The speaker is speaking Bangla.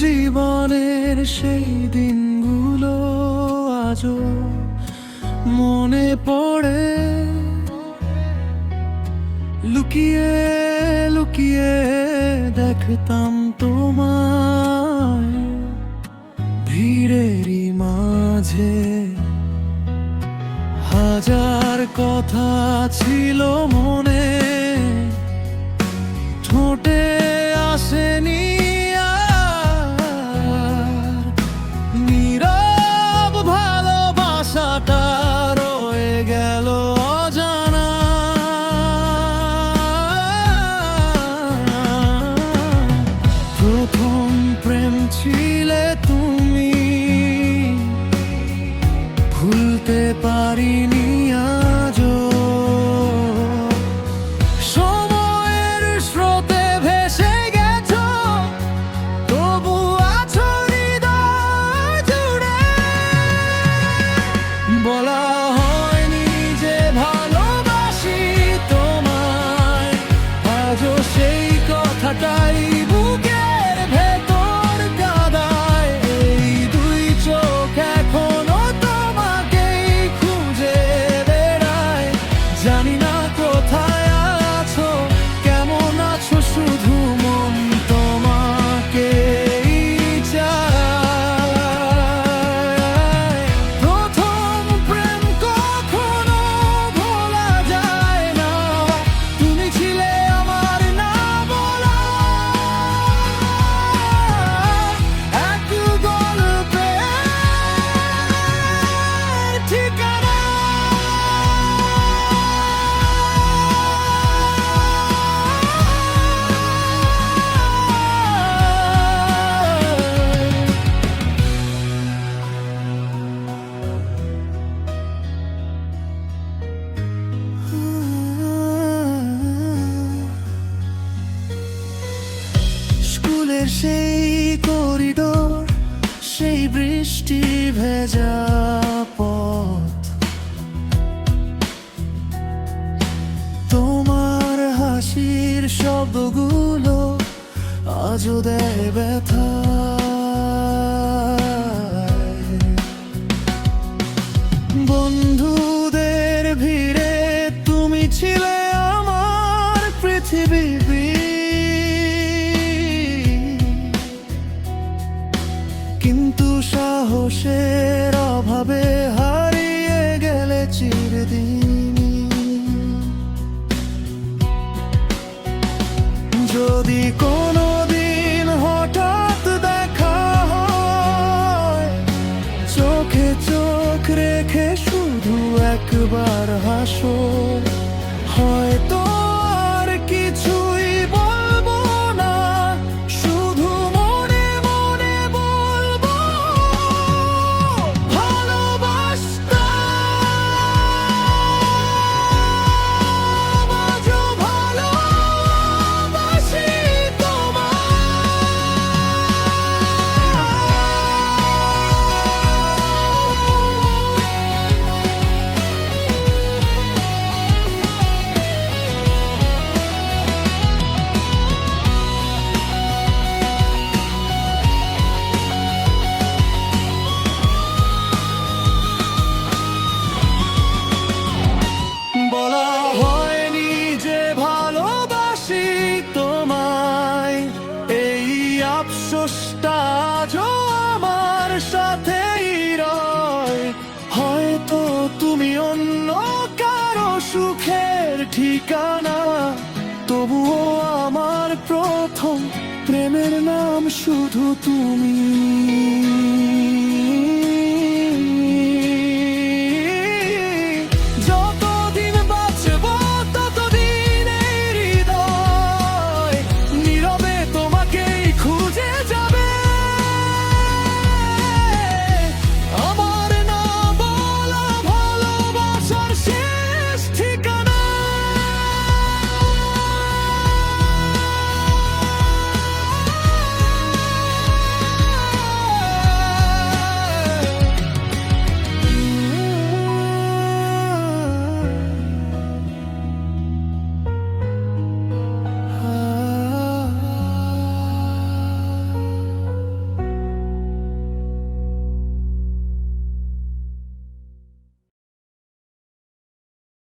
জীবনের সেই দিনগুলো আজও মনে পড়ে, লুকিয়ে লুকিয়ে দেখতাম তোমায় ভিড়েরই মাঝে। হাজার কথা ছিল মনে, ঠোঁটে আসেনি আর। নীরব ভালোবাসাটা রয়ে গেল অজানা। প্রথম প্রেম ছিলে তুমি, ভুলতে পারিনি আজও। সময়ের স্রোতে ভেসে গেছো, তবু আছো হৃদয় জুড়ে। বলা হয়নি যে ভালোবাসি তোমায়, আজও সেই কথাটাই বুকের ভেতর কাঁদায়। এই দুই চোখ এখনো তোমাকেই খুঁজে বেড়ায়। জানি না কোথায় আছো, কেমন আছো, শুধু মন তোমাকেই চায়। প্রথম প্রেম কখনো ভোলা যায় না, তুমি ছিলে আমার না বলা এক গল্পের ঠিকানা। স্কুলের সেই করিডোর, সেই বৃষ্টি ভেজা পথ, তোমার হাসির শব্দগুলো আজও দেয় ব্যথা। বন্ধুদের ভিড়ে তুমি ছিলে আমার পৃথিবী। কিন্তু সাহসের অভাবে হারিয়ে গেলে চিরদিন। যদি কোনোদিন হঠাৎ দেখা হয়, চোখে চোখ রেখে শুধু একবার হাসো। হয়তো আর কিছুই বলবো না, শুধু মনে মনে বলবো ভালোবাসতাম, আজও ভালোবাসি বলা হয়নি যে ভালোবাসি তোমায়, এই আফসোসটা আজও আমার সাথেই রয়। হয়তো তুমি অন্য কারো সুখের ঠিকানা, তবুও আমার প্রথম প্রেমের নাম শুধু তুমি।